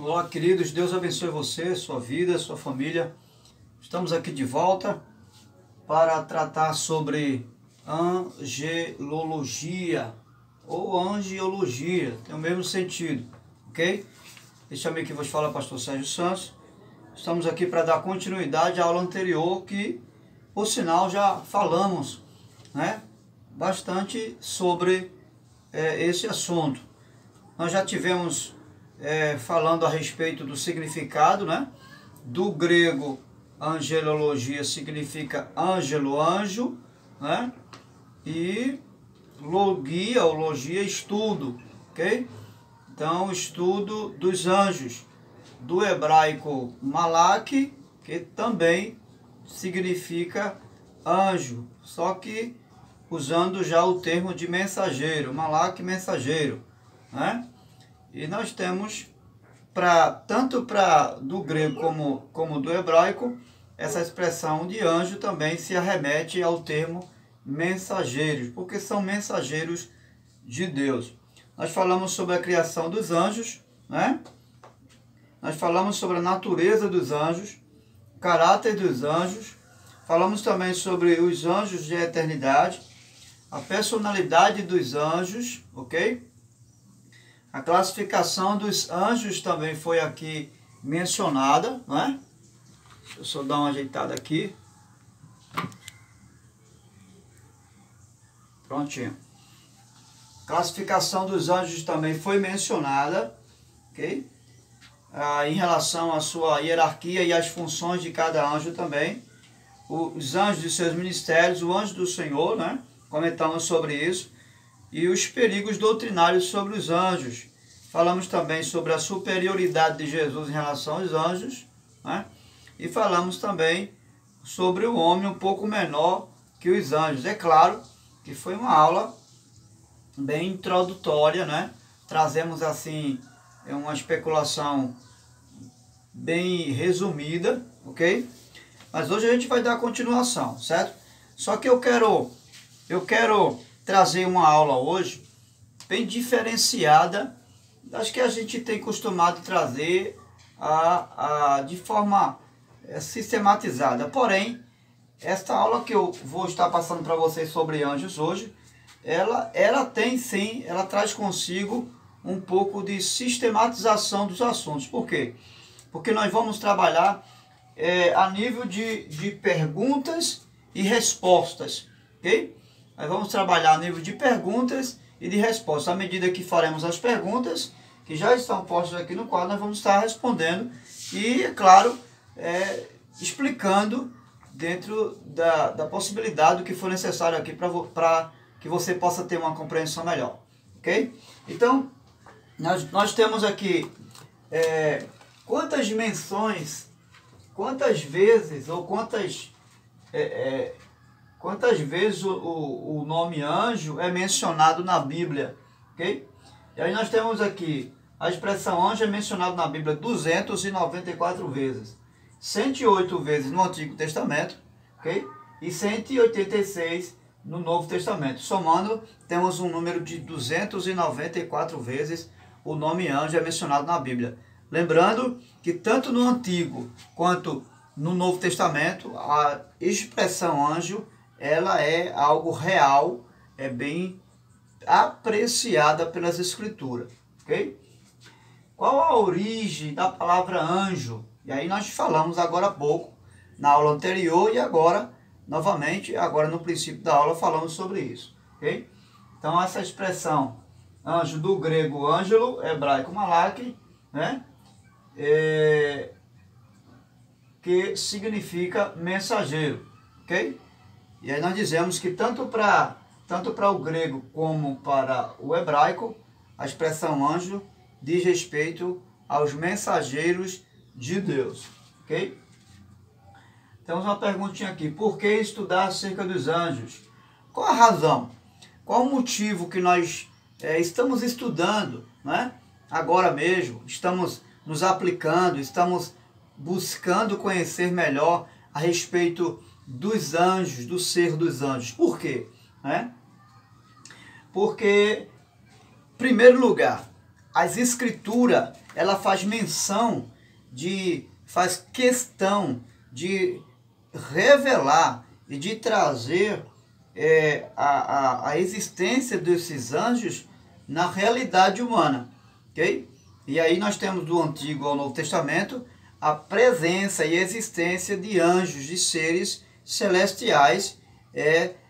Olá, queridos, Deus abençoe você, sua vida, sua família. Estamos aqui de volta para tratar sobre angelologia ou angiologia, tem o mesmo sentido, ok? Este amigo que vos fala é o pastor Sérgio Santos. Estamos aqui para dar continuidade à aula anterior que, por sinal, já falamos, né, bastante sobre esse assunto. Nós já tivemos falando a respeito do significado, né? Do grego, angelologia significa ângelo, anjo, né? E logia, ou logia, estudo, ok? Então, estudo dos anjos, do hebraico malak, que também significa anjo, só que usando já o termo de mensageiro, malak, mensageiro, né? E nós temos, tanto do grego como do hebraico, essa expressão de anjo também se arremete ao termo mensageiros, porque são mensageiros de Deus. Nós falamos sobre a criação dos anjos, né? Nós falamos sobre a natureza dos anjos, caráter dos anjos, falamos também sobre os anjos de eternidade, a personalidade dos anjos, ok? A classificação dos anjos também foi aqui mencionada, não é? Deixa eu só dar uma ajeitada aqui. Prontinho. Classificação dos anjos também foi mencionada, ok? Em relação à sua hierarquia e às funções de cada anjo também. Os anjos e seus ministérios, o anjo do Senhor, né? Comentamos sobre isso. E os perigos doutrinários sobre os anjos. Falamos também sobre a superioridade de Jesus em relação aos anjos, né? E falamos também sobre o homem um pouco menor que os anjos. É claro que foi uma aula bem introdutória, né? Trazemos assim uma especulação bem resumida, ok? Mas hoje a gente vai dar continuação, certo? Só que eu quero trazer uma aula hoje bem diferenciada das que a gente tem costumado trazer de forma sistematizada. Porém, esta aula que eu vou estar passando para vocês sobre anjos hoje, ela tem sim, ela traz consigo um pouco de sistematização dos assuntos. Por quê? Porque nós vamos trabalhar a nível de perguntas e respostas, ok? Nós vamos trabalhar a nível de perguntas e de respostas. À medida que faremos as perguntas, que já estão postas aqui no quadro, nós vamos estar respondendo e, é claro, explicando dentro da possibilidade do que for necessário aqui para que você possa ter uma compreensão melhor, ok? Então, nós temos aqui quantas dimensões, quantas vezes ou quantas vezes o nome anjo é mencionado na Bíblia, ok? E aí nós temos aqui, a expressão anjo é mencionado na Bíblia 294 vezes. 108 vezes no Antigo Testamento, ok? E 186 no Novo Testamento. Somando, temos um número de 294 vezes o nome anjo é mencionado na Bíblia. Lembrando que tanto no Antigo quanto no Novo Testamento, a expressão anjo, ela é algo real, é bem apreciada pelas Escrituras, ok? Qual a origem da palavra anjo? E aí nós falamos agora há pouco, na aula anterior, e agora, novamente, agora no princípio da aula, falamos sobre isso, ok? Então, essa expressão anjo do grego ângelo, hebraico malak, né? Que significa mensageiro, ok? E aí nós dizemos que tanto para o grego como para o hebraico, a expressão anjo diz respeito aos mensageiros de Deus, ok? Temos uma perguntinha aqui, por que estudar acerca dos anjos? Qual a razão? Qual o motivo que nós estamos estudando, né? Agora mesmo, estamos nos aplicando, estamos buscando conhecer melhor a respeito dos anjos, do ser dos anjos. Por quê? Porque, em primeiro lugar, as escrituras, ela faz questão de revelar e de trazer a existência desses anjos na realidade humana, ok? E aí nós temos do Antigo ao Novo Testamento a presença e existência de anjos, de seres celestiais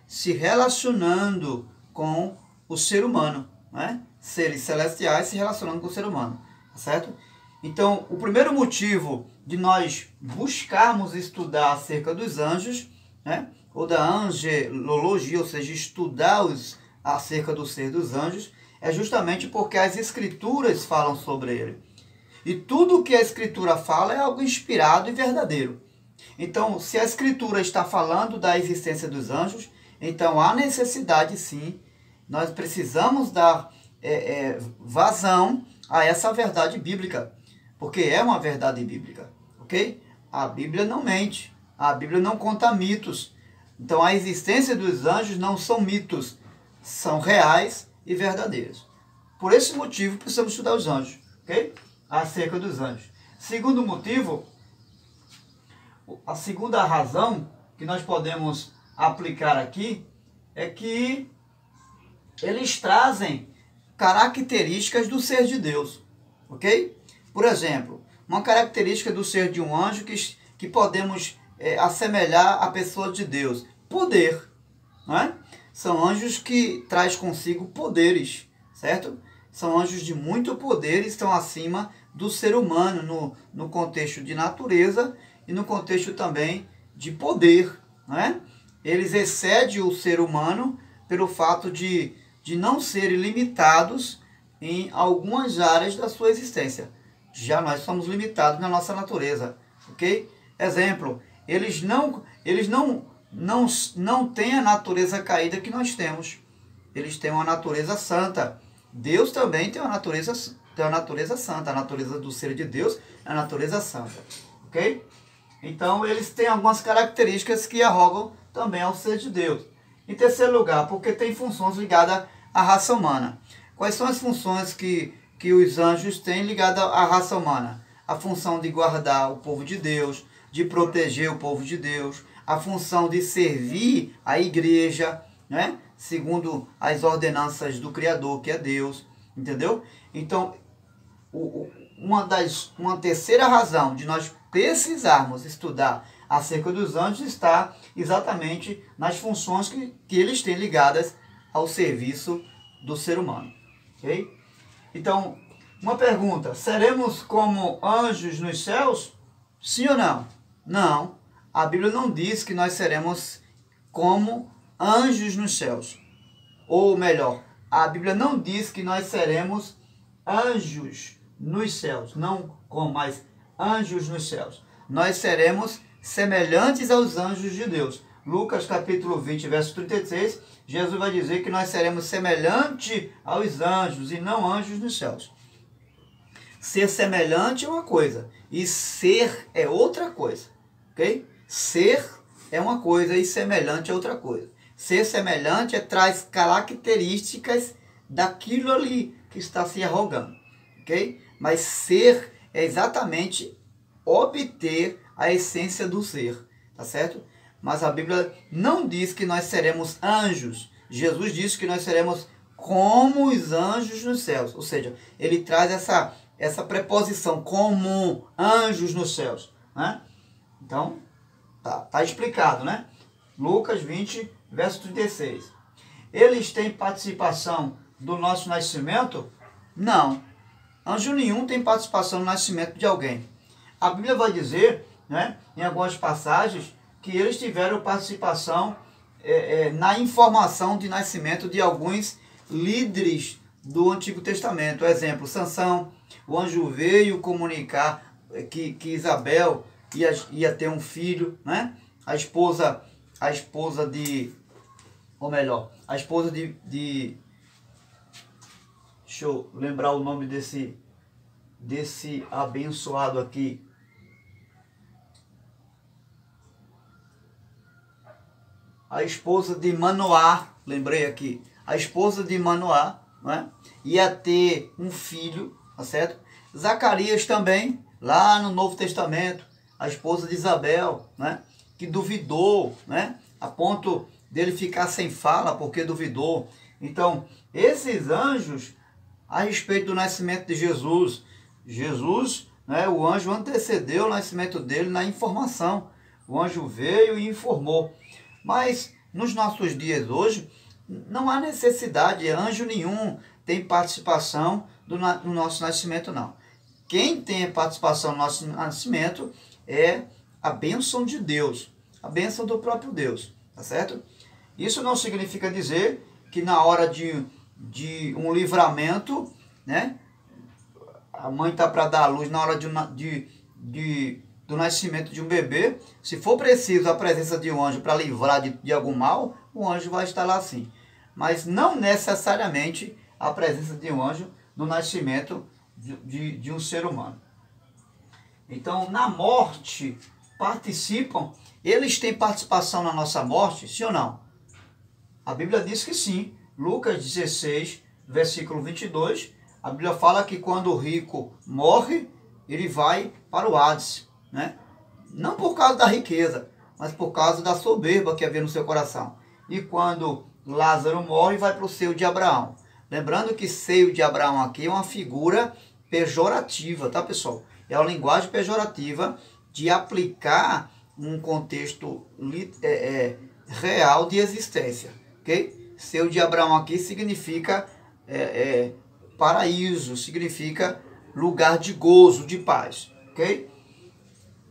se relacionando com o ser humano, né? Seres celestiais se relacionando com o ser humano, tá certo? Então, o primeiro motivo de nós buscarmos estudar acerca dos anjos, né? Ou da angelologia, ou seja, estudar acerca do ser dos anjos, é justamente porque as escrituras falam sobre ele. E tudo o que a escritura fala é algo inspirado e verdadeiro. Então, se a escritura está falando da existência dos anjos, então há necessidade sim, nós precisamos dar vazão a essa verdade bíblica, porque é uma verdade bíblica, ok? A Bíblia não mente, a Bíblia não conta mitos. Então a existência dos anjos não são mitos, são reais e verdadeiros. Por esse motivo precisamos estudar os anjos, ok? Acerca dos anjos. Segundo motivo, a segunda razão que nós podemos aplicar aqui é que eles trazem características do ser de Deus, ok? Por exemplo, uma característica do ser de um anjo que podemos assemelhar à pessoa de Deus, poder, não é? São anjos que traz consigo poderes, certo? São anjos de muito poder e estão acima do ser humano no contexto de natureza e no contexto também de poder, não é? Eles excedem o ser humano pelo fato de não serem limitados em algumas áreas da sua existência. Já nós somos limitados na nossa natureza, ok? Exemplo, eles não têm a natureza caída que nós temos. Eles têm uma natureza santa. Deus também tem uma natureza santa. A natureza do ser de Deus é a natureza santa, ok? Então, eles têm algumas características que arrogam também ao ser de Deus. Em terceiro lugar, porque tem funções ligadas à raça humana. Quais são as funções que os anjos têm ligadas à raça humana? A função de guardar o povo de Deus, de proteger o povo de Deus, a função de servir a igreja, né? Segundo as ordenanças do Criador, que é Deus, entendeu? Então, uma terceira razão de nós precisarmos estudar acerca dos anjos está exatamente nas funções que eles têm ligadas ao serviço do ser humano. Okay? Então, uma pergunta: seremos como anjos nos céus? Sim ou não? Não. A Bíblia não diz que nós seremos como anjos nos céus. Ou melhor, a Bíblia não diz que nós seremos anjos nos céus. Não como, mas anjos nos céus. Nós seremos semelhantes aos anjos de Deus. Lucas capítulo 20, verso 36, Jesus vai dizer que nós seremos semelhantes aos anjos e não anjos nos céus. Ser semelhante é uma coisa e ser é outra coisa, ok? Ser é uma coisa e semelhante é outra coisa. Ser semelhante traz características daquilo ali que está se arrogando, ok? Mas ser é exatamente obter a essência do ser, tá certo? Mas a Bíblia não diz que nós seremos anjos. Jesus disse que nós seremos como os anjos nos céus. Ou seja, ele traz essa preposição, como anjos nos céus, né? Então, tá explicado, né? Lucas 20, verso 36. Eles têm participação do nosso nascimento? Não. Anjo nenhum tem participação no nascimento de alguém. A Bíblia vai dizer, né, em algumas passagens, que eles tiveram participação na informação de nascimento de alguns líderes do Antigo Testamento. Exemplo, Sansão, o anjo veio comunicar que Isabel ia ter um filho, né? A esposa de deixa eu lembrar o nome desse abençoado aqui. A esposa de Manoá, lembrei aqui. A esposa de Manoá, não é? Ia ter um filho, tá certo? Zacarias também, lá no Novo Testamento, a esposa de Isabel, né? Que duvidou, né? A ponto dele ficar sem fala porque duvidou. Então, esses anjos, a respeito do nascimento de Jesus, né, o anjo antecedeu o nascimento dele na informação. O anjo veio e informou. Mas nos nossos dias hoje, não há necessidade, anjo nenhum tem participação no nosso nascimento, não. Quem tem participação no nosso nascimento é a bênção de Deus, a bênção do próprio Deus, tá certo? Isso não significa dizer que na hora de um livramento, né, a mãe está para dar à luz, na hora do nascimento de um bebê, se for preciso a presença de um anjo para livrar de algum mal, o anjo vai estar lá sim. Mas não necessariamente a presença de um anjo no nascimento de um ser humano. Então, na morte, participam, eles têm participação na nossa morte, sim ou não? A Bíblia diz que sim. Lucas 16, versículo 22, a Bíblia fala que quando o rico morre, ele vai para o Hades, né? Não por causa da riqueza, mas por causa da soberba que havia no seu coração. E quando Lázaro morre, vai para o seio de Abraão. Lembrando que seio de Abraão aqui é uma figura pejorativa, tá, pessoal? É uma linguagem pejorativa de aplicar um contexto real de existência, ok? Seio de Abraão aqui significa paraíso, significa lugar de gozo, de paz, ok?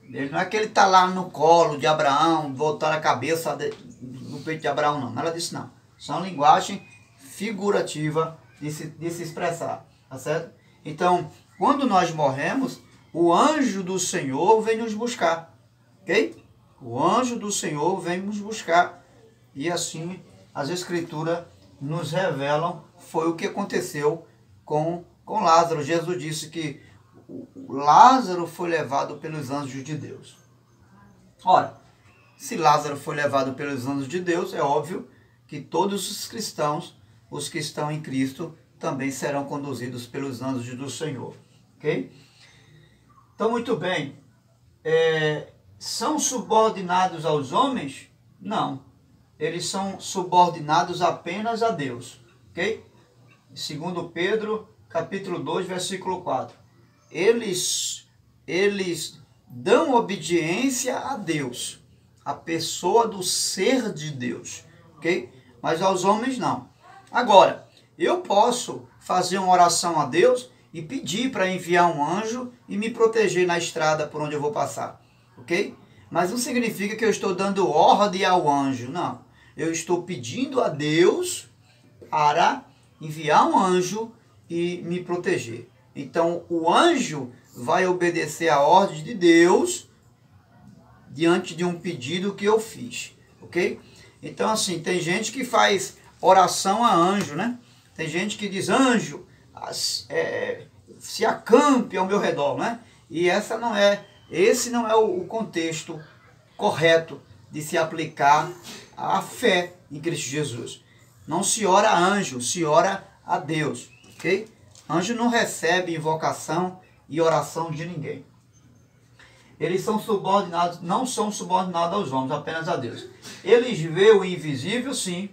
Ele não é que ele está lá no colo de Abraão, voltar a cabeça no peito de Abraão, não. Nada disso, não. Isso é uma linguagem figurativa de se expressar, tá certo? Então, quando nós morremos, o anjo do Senhor vem nos buscar, ok? O anjo do Senhor vem nos buscar. E assim, as Escrituras nos revelam, foi o que aconteceu com Lázaro. Jesus disse que Lázaro foi levado pelos anjos de Deus. Ora, se Lázaro foi levado pelos anjos de Deus, é óbvio que todos os cristãos, os que estão em Cristo, também serão conduzidos pelos anjos do Senhor. Ok? Então, muito bem. São subordinados aos homens? Não. Eles são subordinados apenas a Deus. Ok? Segundo Pedro, capítulo 2, versículo 4. Eles dão obediência a Deus, a pessoa do ser de Deus, ok? Mas aos homens não. Agora, eu posso fazer uma oração a Deus e pedir para enviar um anjo e me proteger na estrada por onde eu vou passar, ok? Mas não significa que eu estou dando ordem ao anjo, não. Eu estou pedindo a Deus para enviar um anjo e me proteger. Então, o anjo vai obedecer a ordem de Deus diante de um pedido que eu fiz, ok? Então, assim, tem gente que faz oração a anjo, né? Tem gente que diz, anjo, se acampe ao meu redor, né? E esse não é o contexto correto de se aplicar a fé em Cristo Jesus. Não se ora a anjo, se ora a Deus, ok? Anjo não recebe invocação e oração de ninguém. Eles são subordinados, não são subordinados aos homens, apenas a Deus. Eles veem o invisível, sim.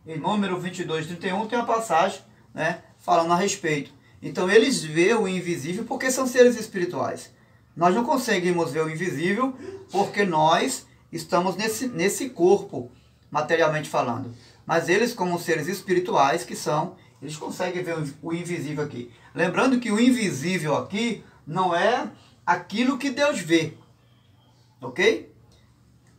Em número 22, 31 tem uma passagem, né, falando a respeito. Então eles veem o invisível porque são seres espirituais. Nós não conseguimos ver o invisível porque nós estamos nesse corpo, materialmente falando. Mas eles, como seres espirituais que são, eles conseguem ver o invisível aqui. Lembrando que o invisível aqui não é aquilo que Deus vê. Ok?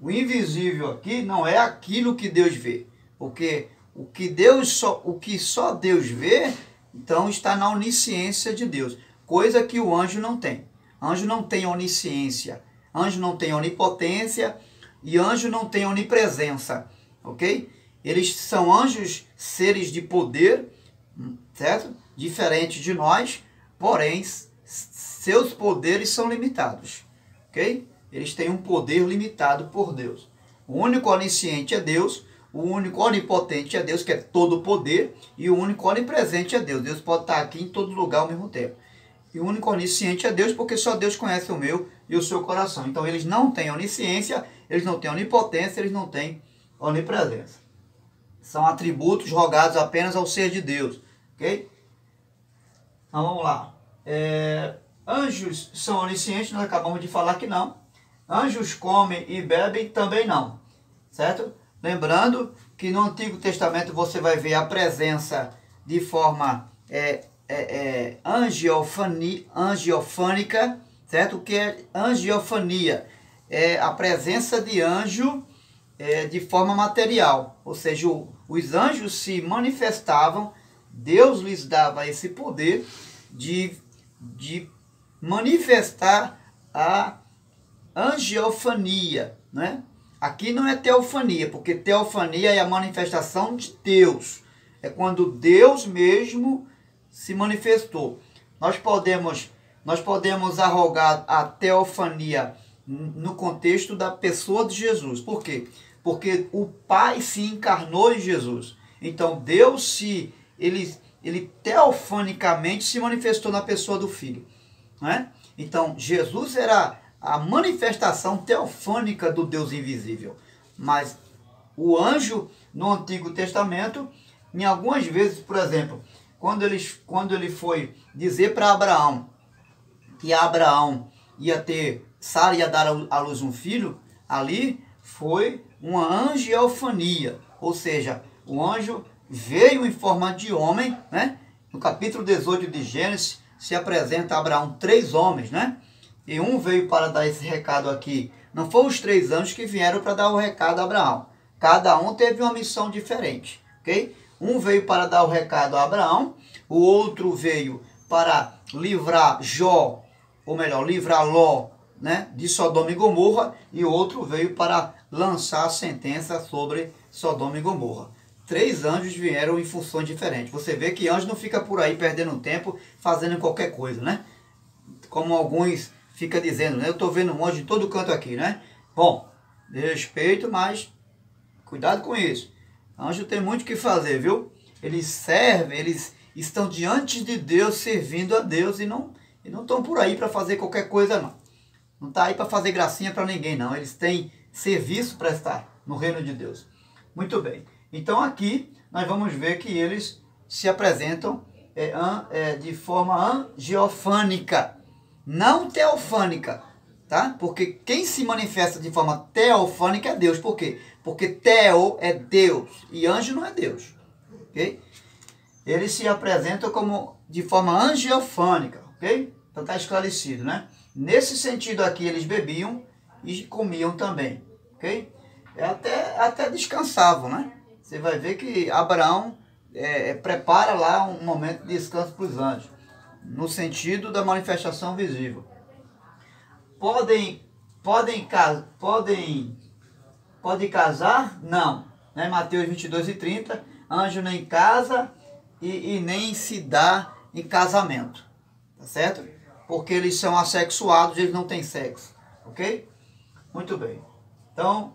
O invisível aqui não é aquilo que Deus vê. Porque o que só Deus vê, então está na onisciência de Deus. Coisa que o anjo não tem. Anjo não tem onisciência. Anjo não tem onipotência. E anjo não tem onipresença. Ok? Eles são anjos, seres de poder, certo? Diferente de nós, porém, seus poderes são limitados, ok? Eles têm um poder limitado por Deus. O único onisciente é Deus, O único onipotente é Deus, que é todo poder, e o único onipresente é Deus. Deus pode estar aqui em todo lugar ao mesmo tempo. E o único onisciente é Deus, porque só Deus conhece o meu e o seu coração. Então eles não têm onisciência, eles não têm onipotência, eles não têm onipresença. São atributos rogados apenas ao ser de Deus. Ok? Então vamos lá. Anjos são oniscientes, nós acabamos de falar que não. Anjos comem e bebem também não. Certo? Lembrando que no Antigo Testamento você vai ver a presença de forma angiofânica, certo? O que é angiofania? É a presença de anjo de forma material, ou seja, os anjos se manifestavam, Deus lhes dava esse poder de manifestar a angiofania, né? Aqui não é teofania, porque teofania é a manifestação de Deus. É quando Deus mesmo se manifestou. Nós podemos arrogar a teofania no contexto da pessoa de Jesus. Por quê? Porque o Pai se encarnou em Jesus. Então Deus ele teofanicamente se manifestou na pessoa do Filho, né? Então Jesus era a manifestação teofânica do Deus invisível. Mas o anjo, no Antigo Testamento, em algumas vezes, por exemplo, quando ele foi dizer para Abraão que Abraão ia ter, Sara ia dar à luz um filho, ali foi uma angiofania, ou seja, o anjo veio em forma de homem, né? No capítulo 18 de Gênesis se apresenta a Abraão 3 homens, né? E um veio para dar esse recado aqui. Não foram os 3 anjos que vieram para dar o recado a Abraão. Cada um teve uma missão diferente, ok? Um veio para dar o recado a Abraão, o outro veio para livrar Jó, ou melhor, livrar Ló, né, de Sodoma e Gomorra, e o outro veio para lançar a sentença sobre Sodoma e Gomorra. 3 anjos vieram em funções diferentes. Você vê que anjo não fica por aí perdendo tempo fazendo qualquer coisa, né? Como alguns ficam dizendo, né? Eu estou vendo um anjo de todo canto aqui, né? Bom, de respeito, mas cuidado com isso. Anjo tem muito o que fazer, viu? Eles servem, eles estão diante de Deus, servindo a Deus, e não estão por aí para fazer qualquer coisa, não. Não está aí para fazer gracinha para ninguém, não. Eles têm serviço para estar no reino de Deus. Muito bem. Então aqui nós vamos ver que eles se apresentam de forma angiofânica, não teofânica, tá? Porque quem se manifesta de forma teofânica é Deus. Por quê? Porque teo é Deus e anjo não é Deus, ok? Eles se apresentam como de forma angiofânica, ok? Então está esclarecido, né? Nesse sentido aqui eles bebiam e comiam também, ok? Até descansavam, né? Você vai ver que Abraão prepara lá um momento de descanso para os anjos, no sentido da manifestação visível. Podem casar? Não. Né? Mateus 22:30, anjo nem casa e nem se dá em casamento. Tá certo? Porque eles são assexuados, eles não têm sexo. Ok? Muito bem. Então,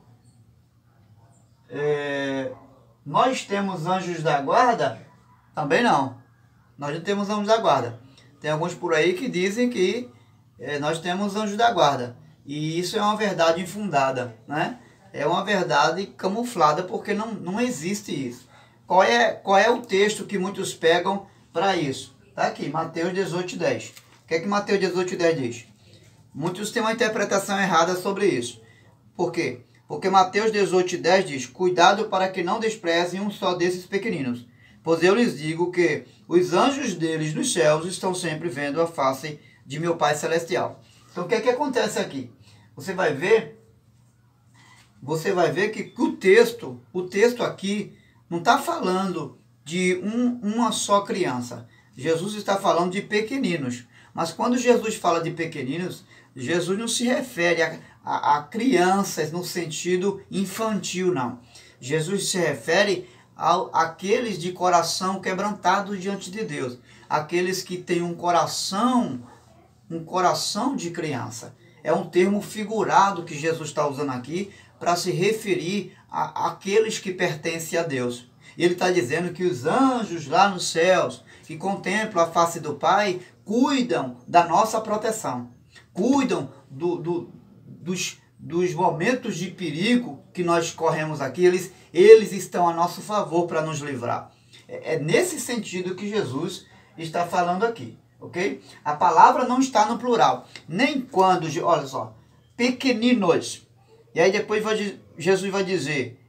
nós temos anjos da guarda? Também não. Nós não temos anjos da guarda. Tem alguns por aí que dizem que nós temos anjos da guarda. E isso é uma verdade infundada, né? É uma verdade camuflada, porque não existe isso. Qual é o texto que muitos pegam para isso? Está aqui, Mateus 18:10. O que é que Mateus 18:10 diz? Muitos têm uma interpretação errada sobre isso. Por quê? Porque Mateus 18:10 diz: cuidado para que não desprezem um só desses pequeninos, pois eu lhes digo que os anjos deles nos céus estão sempre vendo a face de meu Pai Celestial. Então o que é que acontece aqui? Você vai ver que o texto aqui não está falando de uma só criança. Jesus está falando de pequeninos. Mas quando Jesus fala de pequeninos, Jesus não se refere a crianças no sentido infantil, não. Jesus se refere àqueles de coração quebrantado diante de Deus. Aqueles que têm um coração de criança. É um termo figurado que Jesus está usando aqui para se referir aqueles que pertencem a Deus. Ele está dizendo que os anjos lá nos céus, que contemplam a face do Pai, cuidam da nossa proteção, cuidam dos momentos de perigo que nós corremos aqui, eles estão a nosso favor para nos livrar. É nesse sentido que Jesus está falando aqui, ok? A palavra não está no plural, nem quando, olha só, pequeninos. E aí depois Jesus vai dizer,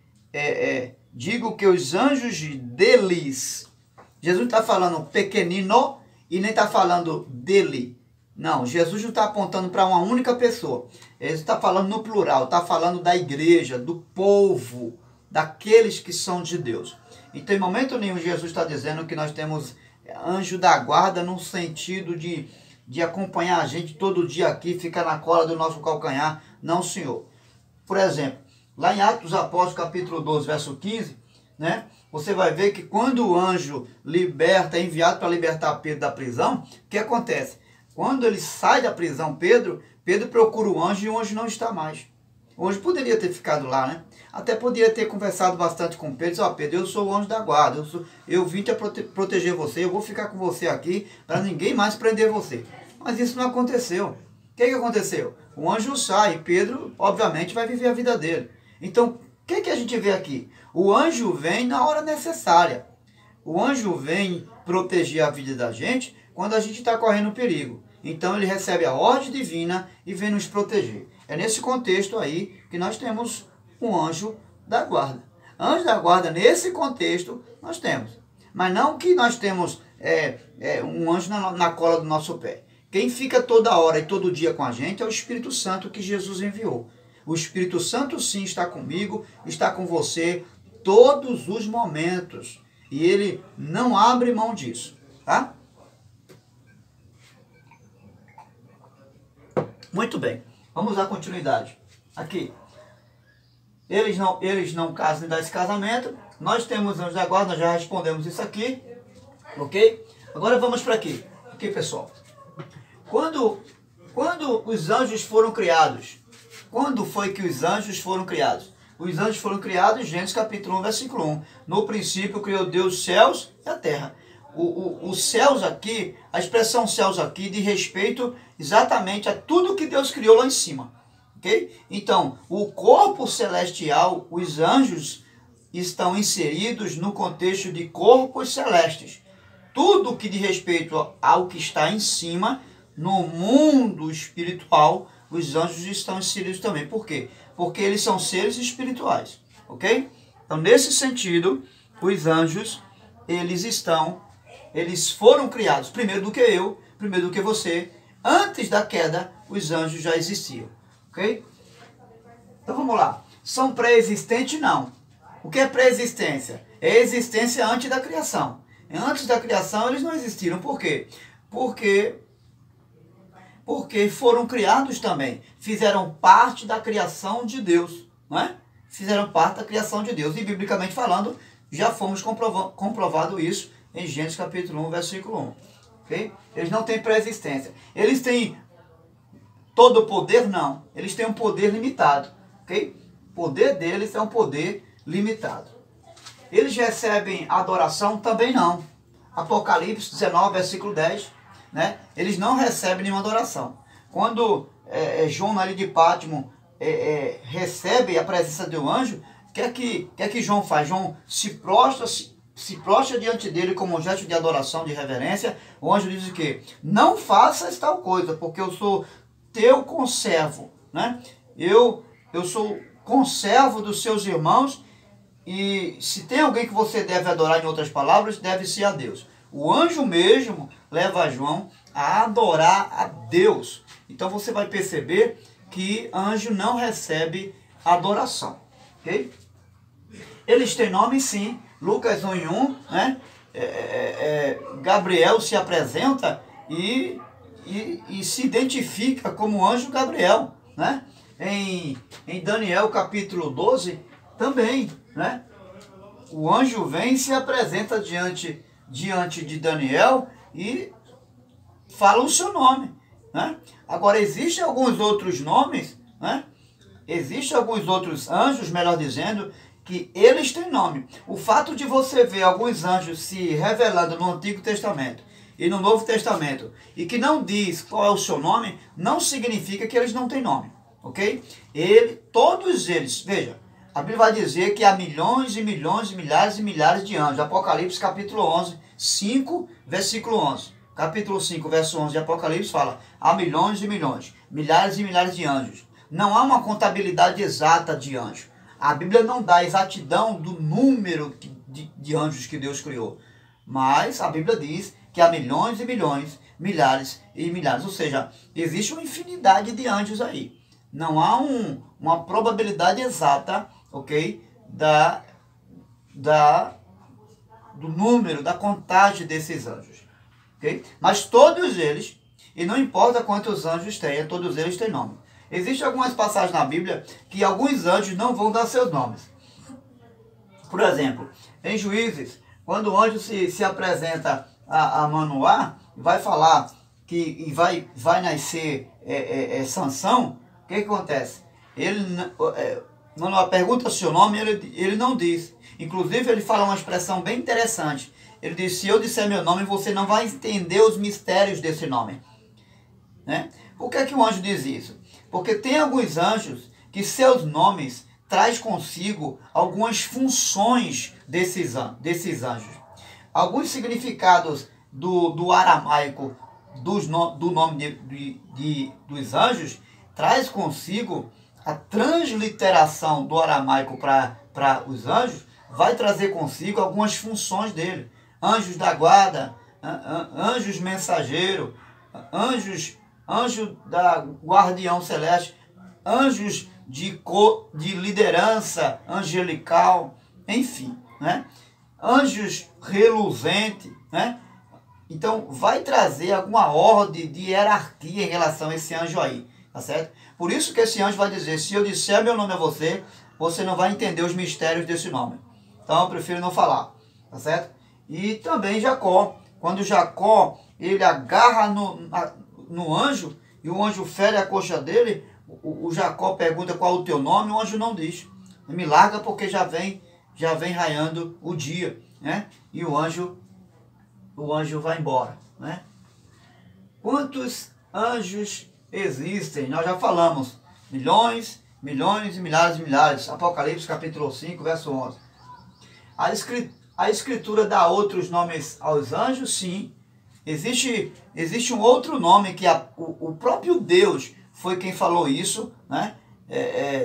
digo que os anjos deles. Jesus está falando pequenino e nem está falando dele. Não, Jesus não está apontando para uma única pessoa. Ele está falando no plural, está falando da igreja, do povo, daqueles que são de Deus. Então, em momento nenhum, Jesus está dizendo que nós temos anjo da guarda no sentido de acompanhar a gente todo dia aqui, ficar na cola do nosso calcanhar. Não, senhor. Por exemplo, lá em Atos dos Apóstolos, capítulo 12, verso 15, né? Você vai ver que quando o anjo liberta, é enviado para libertar Pedro da prisão, o que acontece? Quando ele sai da prisão, Pedro procura o anjo e o anjo não está mais. O anjo poderia ter ficado lá, né? Até poderia ter conversado bastante com Pedro. Disse, Pedro, eu sou o anjo da guarda, eu vim te proteger você, eu vou ficar com você aqui para ninguém mais prender você. Mas isso não aconteceu. O que aconteceu? O anjo sai e Pedro, obviamente, vai viver a vida dele. Então, o que a gente vê aqui? O anjo vem na hora necessária. O anjo vem proteger a vida da gente quando a gente está correndo perigo. Então ele recebe a ordem divina e vem nos proteger. É nesse contexto aí que nós temos um anjo da guarda. Anjo da guarda, nesse contexto, nós temos. Mas não que nós temos um anjo na cola do nosso pé. Quem fica toda hora e todo dia com a gente é o Espírito Santo que Jesus enviou. O Espírito Santo sim está comigo, está com você todos os momentos. E ele não abre mão disso, tá? Muito bem, vamos dar continuidade. Aqui, eles não casam e dão esse casamento. Nós temos anjos da guarda, nós já respondemos isso aqui, ok? Agora vamos para aqui, ok, pessoal? Quando os anjos foram criados, quando foi que os anjos foram criados? Os anjos foram criados em Gênesis capítulo 1, versículo 1. No princípio criou Deus os céus e a terra. Os céus aqui, a expressão céus aqui diz respeito exatamente a tudo que Deus criou lá em cima. Okay? Então, o corpo celestial, os anjos estão inseridos no contexto de corpos celestes. Tudo que diz respeito ao que está em cima, no mundo espiritual, os anjos estão inseridos também. Por quê? Porque eles são seres espirituais. Ok? Então, nesse sentido, os anjos, eles foram criados primeiro do que eu, primeiro do que você. Antes da queda, os anjos já existiam. Ok? Então vamos lá. São pré-existentes? Não. O que é pré-existência? É a existência antes da criação. Antes da criação eles não existiram. Por quê? Porque foram criados também. Fizeram parte da criação de Deus. Não é? Fizeram parte da criação de Deus. E biblicamente falando, já fomos comprovado isso em Gênesis capítulo 1, versículo 1. Okay? Eles não têm pré-existência. Eles têm todo o poder? Não. Eles têm um poder limitado. Okay? O poder deles é um poder limitado. Eles recebem adoração? Também não. Apocalipse 19, versículo 10. Né? Eles não recebem nenhuma adoração. Quando João, ali de Pátimo, recebe a presença do anjo, o que é que João faz? João se prostra diante dele como um gesto de adoração, de reverência. O anjo diz o quê? Não faças tal coisa, porque eu sou teu conservo. Né? Eu sou conservo dos seus irmãos, e se tem alguém que você deve adorar, em outras palavras, deve ser a Deus. O anjo mesmo leva João a adorar a Deus. Então você vai perceber que anjo não recebe adoração. Ok? Eles têm nome, sim. Lucas 1:1, né? Gabriel se apresenta e se identifica como anjo Gabriel. Né? Em Daniel capítulo 12 também, né? O anjo vem e se apresenta diante de Daniel e fala o seu nome. Né? Agora, existem alguns outros nomes, né? Existem alguns outros anjos, melhor dizendo, que eles têm nome. O fato de você ver alguns anjos se revelando no Antigo Testamento e no Novo Testamento, e que não diz qual é o seu nome, não significa que eles não têm nome, ok? Todos eles, veja, a Bíblia vai dizer que há milhões e milhões e milhares de anjos. Apocalipse capítulo 11, 5, versículo 11. Capítulo 5, verso 11 de Apocalipse fala, há milhões e milhões, milhares e milhares de anjos. Não há uma contabilidade exata de anjos. A Bíblia não dá exatidão do número de anjos que Deus criou. Mas a Bíblia diz que há milhões e milhões, milhares e milhares. Ou seja, existe uma infinidade de anjos aí. Não há uma probabilidade exata, ok? Do número, da contagem desses anjos. Okay? Mas todos eles, e não importa quantos anjos tenha, todos eles têm nome. Existem algumas passagens na Bíblia que alguns anjos não vão dar seus nomes. Por exemplo, em Juízes, quando o anjo se apresenta a Manoá, vai falar que vai nascer Sansão, o que acontece? Manoá pergunta seu nome, ele não diz. Inclusive, ele fala uma expressão bem interessante. Ele diz, se eu disser meu nome, você não vai entender os mistérios desse nome. Né? Por que o anjo diz isso? Porque tem alguns anjos que seus nomes traz consigo algumas funções desses anjos. Alguns significados do aramaico do nome dos anjos traz consigo a transliteração do aramaico para os anjos, vai trazer consigo algumas funções dele. Anjos da guarda, anjos mensageiro, anjo da guardião celeste, anjos de liderança angelical, enfim, né? Anjos reluzente, né? Então vai trazer alguma ordem de hierarquia em relação a esse anjo aí, tá certo? Por isso que esse anjo vai dizer, se eu disser meu nome a você, você não vai entender os mistérios desse nome. Então eu prefiro não falar, tá certo? E também Jacó, quando Jacó ele agarra no anjo, e o anjo fere a coxa dele, o Jacó pergunta qual é o teu nome, o anjo não diz. Me larga porque já vem raiando o dia, né? E o anjo vai embora, né? Quantos anjos existem? Nós já falamos, milhões, milhões e milhares e milhares. Apocalipse capítulo 5, verso 11. A escritura dá outros nomes aos anjos? Sim. Existe um outro nome que o próprio Deus foi quem falou isso, né?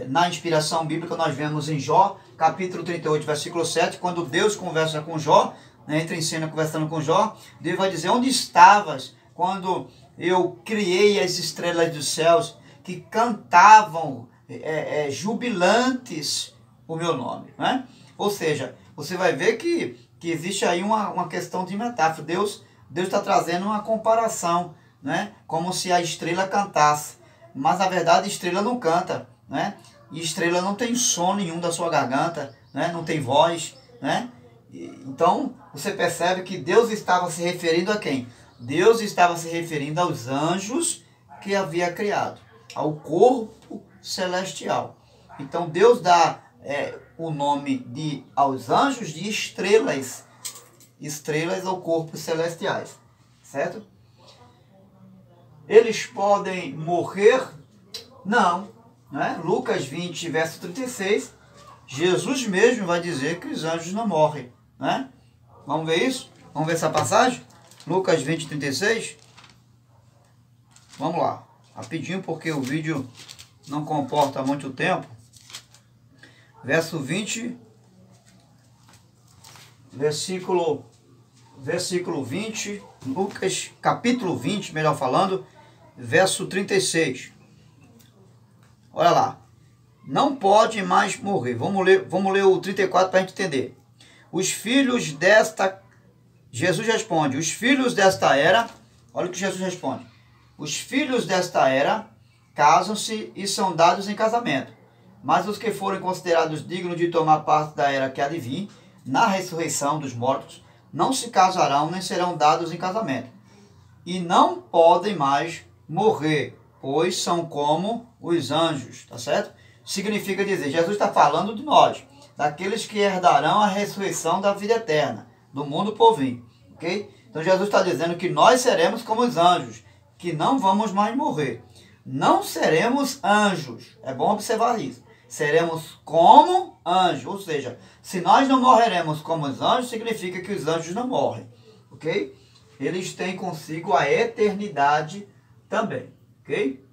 Na inspiração bíblica nós vemos em Jó, capítulo 38, versículo 7, quando Deus conversa com Jó, né, entra em cena conversando com Jó, Deus vai dizer, onde estavas quando eu criei as estrelas dos céus que cantavam jubilantes o meu nome, né? Ou seja, você vai ver que existe aí uma questão de metáfora. Deus está trazendo uma comparação, né? Como se a estrela cantasse. Mas, na verdade, a estrela não canta, né? E estrela não tem som nenhum da sua garganta, né? Não tem voz, né? Então, você percebe que Deus estava se referindo a quem? Deus estava se referindo aos anjos que havia criado, ao corpo celestial. Então, Deus dá o nome aos anjos de estrelas. Estrelas ou corpos celestiais, certo? Eles podem morrer? Não, né? Lucas 20, verso 36, Jesus mesmo vai dizer que os anjos não morrem, né? Vamos ver isso? Vamos ver essa passagem? Lucas 20, 36. Vamos lá, rapidinho porque o vídeo não comporta muito tempo. Verso 20, versículo 20, Lucas capítulo 20, melhor falando, verso 36. Olha lá. Não pode mais morrer. Vamos ler o 34 para a gente entender. Os filhos desta... Jesus responde, os filhos desta era... Olha o que Jesus responde. Os filhos desta era casam-se e são dados em casamento. Mas os que forem considerados dignos de tomar parte da era que há de vir, na ressurreição dos mortos, não se casarão nem serão dados em casamento. E não podem mais morrer, pois são como os anjos, tá certo? Significa dizer, Jesus está falando de nós. daqueles que herdarão a ressurreição da vida eterna, do mundo por vir, ok? Então Jesus está dizendo que nós seremos como os anjos, que não vamos mais morrer. Não seremos anjos, é bom observar isso. Seremos como anjos, ou seja, se nós não morreremos como os anjos, significa que os anjos não morrem, ok? Eles têm consigo a eternidade também, ok?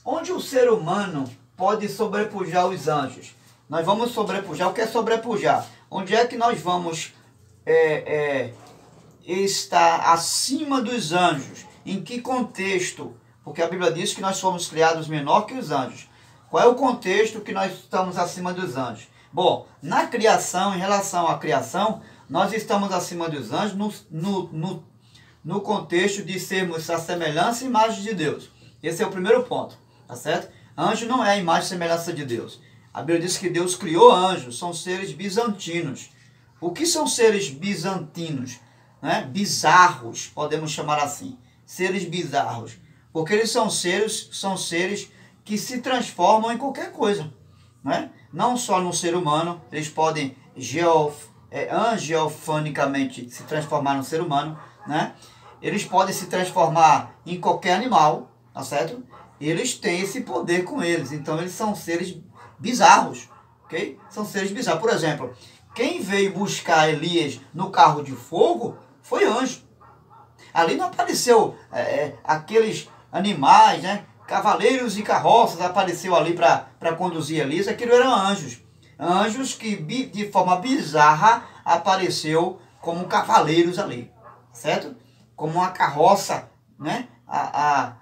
Onde o ser humano pode sobrepujar os anjos? Nós vamos sobrepujar. O que é sobrepujar? Onde é que nós vamos estar acima dos anjos? Em que contexto? Porque a Bíblia diz que nós somos criados menor que os anjos. Qual é o contexto que nós estamos acima dos anjos? Bom, na criação, em relação à criação, nós estamos acima dos anjos no contexto de sermos a semelhança e imagem de Deus. Esse é o primeiro ponto, tá certo? Anjo não é a imagem e semelhança de Deus. A Bíblia diz que Deus criou anjos, são seres bizantinos. O que são seres bizantinos? Né? Bizarros, podemos chamar assim. Seres bizarros. Porque eles são seres que se transformam em qualquer coisa. Né? Não só no ser humano, eles podem angeofanicamente se transformar no ser humano. Né? Eles podem se transformar em qualquer animal, tá certo? Eles têm esse poder com eles. Então eles são seres bizarros. Ok? São seres bizarros. Por exemplo, quem veio buscar Elias no carro de fogo foi anjo. Ali não apareceu aqueles animais, né? Cavaleiros e carroças apareceu ali para conduzir Elias. Aquilo eram anjos. Anjos que de forma bizarra apareceu como cavaleiros ali. Certo? Como uma carroça, né? A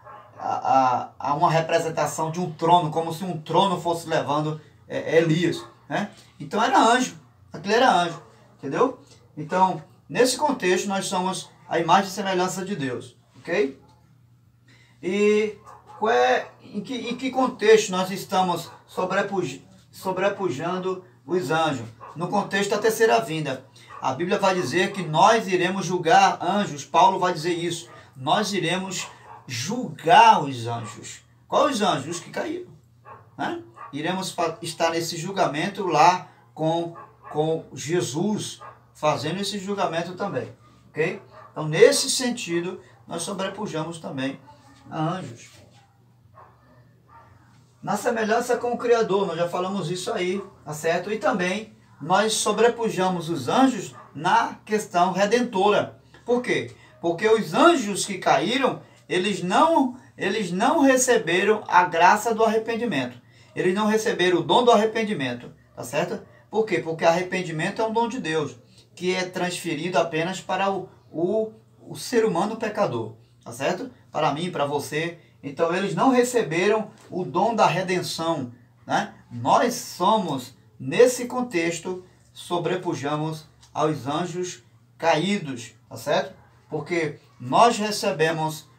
uma representação de um trono, como se um trono fosse levando Elias. Né? Então era anjo. Aquilo era anjo. Entendeu? Então, nesse contexto, nós somos a imagem e semelhança de Deus, ok? E em que contexto nós estamos sobrepujando os anjos? No contexto da terceira vinda. A Bíblia vai dizer que nós iremos julgar anjos. Paulo vai dizer isso. Nós iremos julgar os anjos. Quais os anjos? Os que caíram. Né? Iremos estar nesse julgamento lá com Jesus, fazendo esse julgamento também, ok? Então, nesse sentido, nós sobrepujamos também a anjos. Na semelhança com o Criador, nós já falamos isso aí, tá certo? E também nós sobrepujamos os anjos na questão redentora. Por quê? Porque os anjos que caíram, eles não receberam a graça do arrependimento. Eles não receberam o dom do arrependimento, tá certo? Por quê? Porque arrependimento é um dom de Deus, que é transferido apenas para o ser humano pecador, tá certo? Para mim, para você. Então eles não receberam o dom da redenção, né? Nós somos, nesse contexto, sobrepujamos aos anjos caídos, tá certo? Porque nós recebemos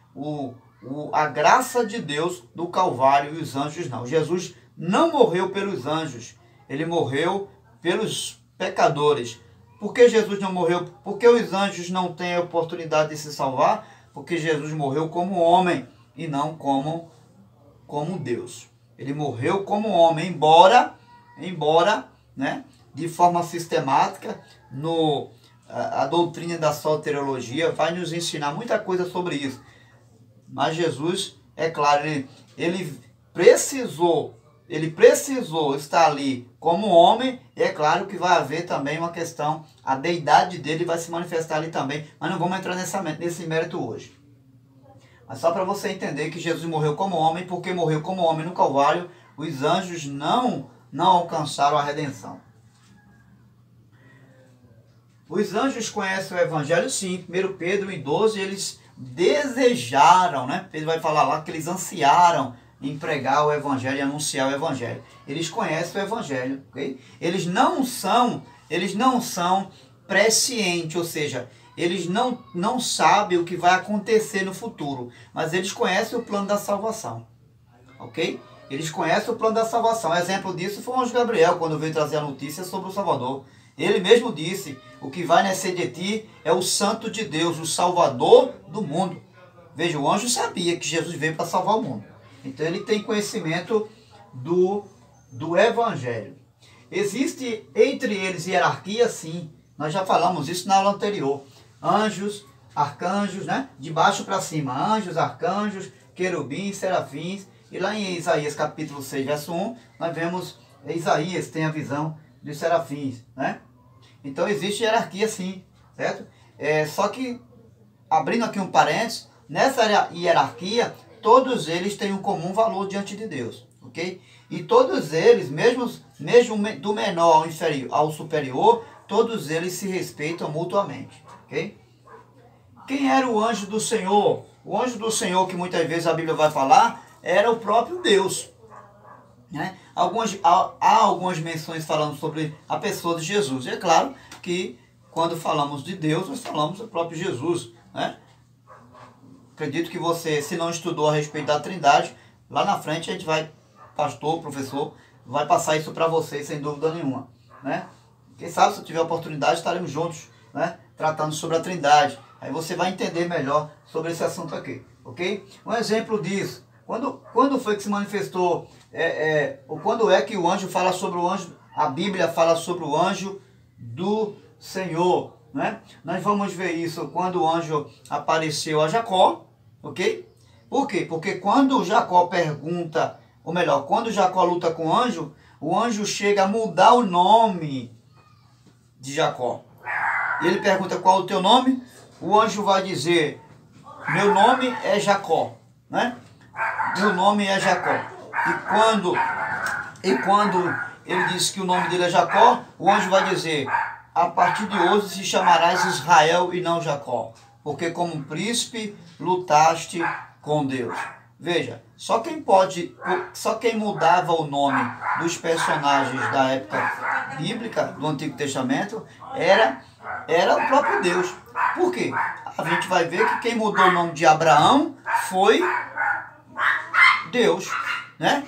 a graça de Deus do Calvário e os anjos não. Jesus não morreu pelos anjos, ele morreu pelos pecadores. Por que Jesus não morreu? Porque os anjos não têm a oportunidade de se salvar? Porque Jesus morreu como homem e não como Deus. Ele morreu como homem, embora, né, de forma sistemática, a doutrina da soteriologia vai nos ensinar muita coisa sobre isso. Mas Jesus, é claro, ele precisou estar ali como homem, e é claro que vai haver também uma questão, a deidade dele vai se manifestar ali também, mas não vamos entrar nesse mérito hoje. Mas só para você entender que Jesus morreu como homem, porque morreu como homem no Calvário, os anjos não alcançaram a redenção. Os anjos conhecem o Evangelho, sim. 1 Pedro 1,12, eles desejaram, né? Pedro vai falar lá que eles ansiaram em pregar o Evangelho e anunciar o Evangelho. Eles conhecem o Evangelho, ok? Eles não são prescientes, ou seja, eles não sabem o que vai acontecer no futuro, mas eles conhecem o plano da salvação, ok? Eles conhecem o plano da salvação. Exemplo disso foi o anjo Gabriel, quando veio trazer a notícia sobre o Salvador. Ele mesmo disse, o que vai nascer de ti é o Santo de Deus, o Salvador do mundo. Veja, o anjo sabia que Jesus veio para salvar o mundo. Então ele tem conhecimento do Evangelho. Existe entre eles hierarquia, sim. Nós já falamos isso na aula anterior. Anjos, arcanjos, né? De baixo para cima. Anjos, arcanjos, querubins, serafins. E lá em Isaías capítulo 6, verso 1, nós vemos Isaías tem a visão dos serafins, né? Então existe hierarquia, sim, certo? Só que, abrindo aqui um parênteses, nessa hierarquia, todos eles têm um comum valor diante de Deus, ok? E todos eles, mesmo do menor ao inferior, ao superior, todos eles se respeitam mutuamente, ok? Quem era o anjo do Senhor? O anjo do Senhor, que muitas vezes a Bíblia vai falar, era o próprio Deus, né? Há algumas menções falando sobre a pessoa de Jesus. E é claro que quando falamos de Deus, nós falamos do próprio Jesus, né? Acredito que você, se não estudou a respeito da Trindade, lá na frente a gente vai, pastor, professor, vai passar isso para vocês sem dúvida nenhuma, né? Quem sabe, se eu tiver oportunidade, estaremos juntos, né? Tratando sobre a Trindade. Aí você vai entender melhor sobre esse assunto aqui, ok? Um exemplo disso, quando foi que se manifestou, ou quando é que o anjo fala sobre o anjo, a Bíblia fala sobre o anjo do Senhor, né? Nós vamos ver isso quando o anjo apareceu a Jacó, ok? Por quê? Porque quando Jacó pergunta, ou melhor, quando Jacó luta com o anjo chega a mudar o nome de Jacó. E ele pergunta: qual é o teu nome? O anjo vai dizer: meu nome é Jacó, né? Meu nome é Jacó. E quando ele diz que o nome dele é Jacó, o anjo vai dizer: a partir de hoje se chamarás Israel e não Jacó, porque como um príncipe lutaste com Deus. Veja, só quem mudava o nome dos personagens da época bíblica, do Antigo Testamento, era o próprio Deus. Por quê? A gente vai ver que quem mudou o nome de Abraão foi Deus, né?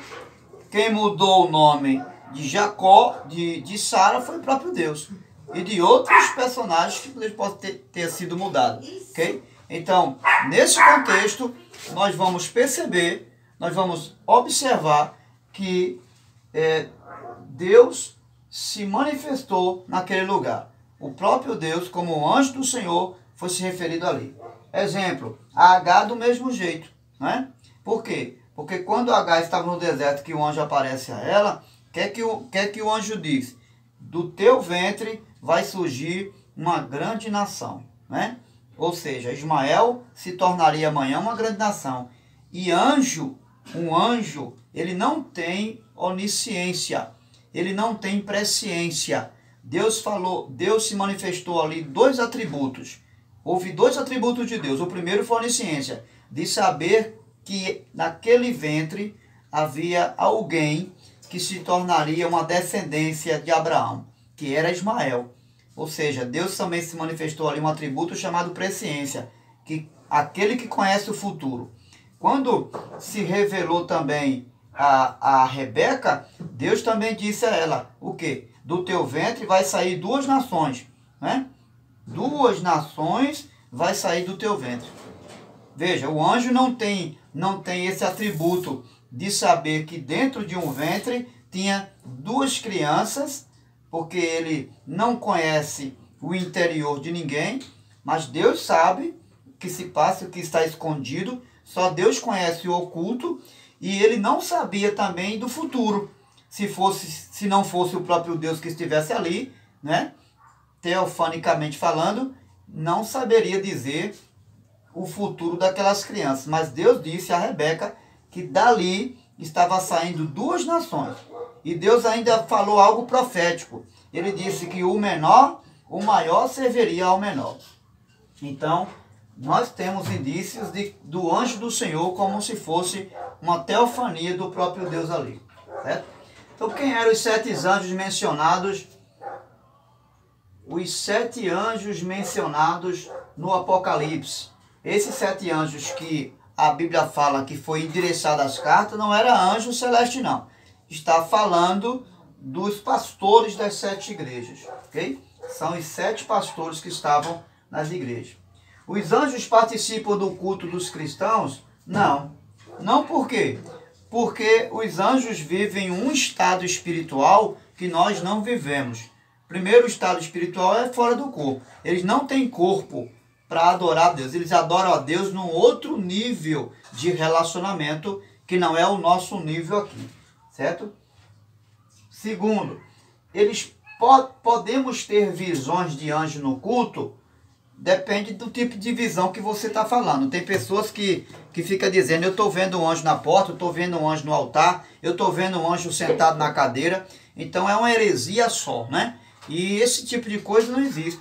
Quem mudou o nome de Jacó, de Sara, foi o próprio Deus. E de outros personagens que podem ter sido mudados, ok? Então, nesse contexto, nós vamos perceber, nós vamos observar que Deus se manifestou naquele lugar. O próprio Deus, como o anjo do Senhor, foi se referido ali. Exemplo, a Agar do mesmo jeito, né? Por quê? Porque quando Agar estava no deserto, que o anjo aparece a ela, o que o anjo diz? Do teu ventre vai surgir uma grande nação, né? Ou seja, Ismael se tornaria amanhã uma grande nação. E um anjo, ele não tem onisciência, ele não tem presciência. Deus se manifestou ali dois atributos. Houve dois atributos de Deus. O primeiro foi a onisciência, de saber que naquele ventre havia alguém que se tornaria uma descendência de Abraão, que era Ismael. Ou seja, Deus também se manifestou ali um atributo chamado presciência, que aquele que conhece o futuro. Quando se revelou também a Rebeca, Deus também disse a ela, o quê? Do teu ventre vai sair duas nações, né? Duas nações vai sair do teu ventre. Veja, o anjo não tem esse atributo de saber que dentro de um ventre tinha duas crianças, porque ele não conhece o interior de ninguém, mas Deus sabe o que se passa, o que está escondido, só Deus conhece o oculto, e ele não sabia também do futuro. Se não fosse o próprio Deus que estivesse ali, né, teofanicamente falando, não saberia dizer o futuro daquelas crianças. Mas Deus disse a Rebeca que dali estava saindo duas nações. E Deus ainda falou algo profético. Ele disse que o maior serviria ao menor. Então, nós temos indícios do anjo do Senhor como se fosse uma teofania do próprio Deus ali. Certo? Então, quem eram os 7 anjos mencionados? Os 7 anjos mencionados no Apocalipse. Esses 7 anjos que a Bíblia fala que foi endereçado às cartas, não era anjo celeste, não. Está falando dos pastores das 7 igrejas, ok? São os 7 pastores que estavam nas igrejas. Os anjos participam do culto dos cristãos? Não. Não por quê? Porque os anjos vivem um estado espiritual que nós não vivemos. Primeiro, o estado espiritual é fora do corpo. Eles não têm corpo para adorar a Deus. Eles adoram a Deus num outro nível de relacionamento que não é o nosso nível aqui, certo? Segundo, podemos ter visões de anjo no culto, depende do tipo de visão que você está falando. Tem pessoas que ficam dizendo, eu estou vendo um anjo na porta, eu estou vendo um anjo no altar, eu estou vendo um anjo sentado na cadeira. Então é uma heresia só, né? E esse tipo de coisa não existe.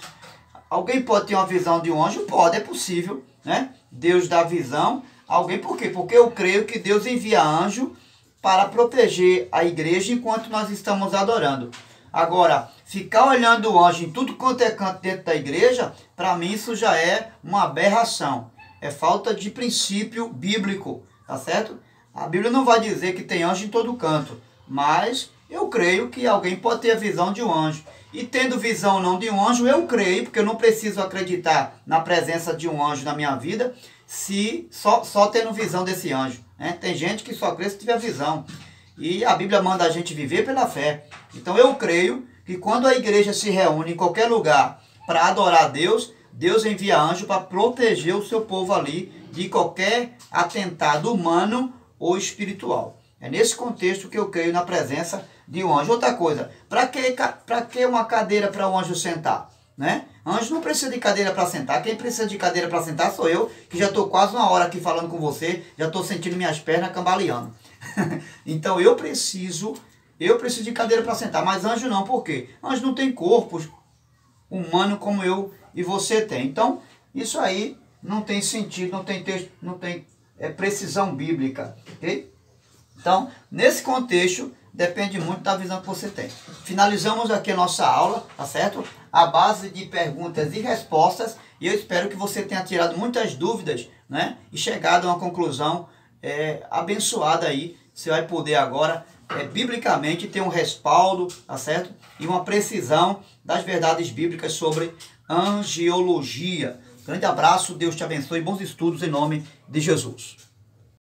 Alguém pode ter uma visão de um anjo? Pode, é possível, né? Deus dá visão. Alguém, por quê? Porque eu creio que Deus envia anjo para proteger a igreja enquanto nós estamos adorando. Agora, ficar olhando o anjo em tudo quanto é canto dentro da igreja, para mim isso já é uma aberração. É falta de princípio bíblico, tá certo? A Bíblia não vai dizer que tem anjo em todo canto, mas eu creio que alguém pode ter a visão de um anjo. E tendo visão ou não de um anjo, eu creio, porque eu não preciso acreditar na presença de um anjo na minha vida, se só tendo visão desse anjo, né? Tem gente que só crê se tiver visão. E a Bíblia manda a gente viver pela fé. Então eu creio que quando a igreja se reúne em qualquer lugar para adorar a Deus, Deus envia anjo para proteger o seu povo ali de qualquer atentado humano ou espiritual. É nesse contexto que eu creio na presença de um anjo. Outra coisa, para que uma cadeira para o anjo sentar? Né? Anjo não precisa de cadeira para sentar. Quem precisa de cadeira para sentar sou eu, que já estou quase uma hora aqui falando com você, já estou sentindo minhas pernas cambaleando. Então eu preciso de cadeira para sentar, mas anjo não. Por quê? Anjo não tem corpo humano como eu e você tem. Então isso aí não tem sentido, não tem texto, não tem precisão bíblica, ok? Então nesse contexto depende muito da visão que você tem. Finalizamos aqui a nossa aula, tá certo? A base de perguntas e respostas, e eu espero que você tenha tirado muitas dúvidas, né? E chegado a uma conclusão abençoada aí. Você vai poder agora, biblicamente, ter um respaldo, tá certo? E uma precisão das verdades bíblicas sobre angiologia. Grande abraço, Deus te abençoe, bons estudos em nome de Jesus.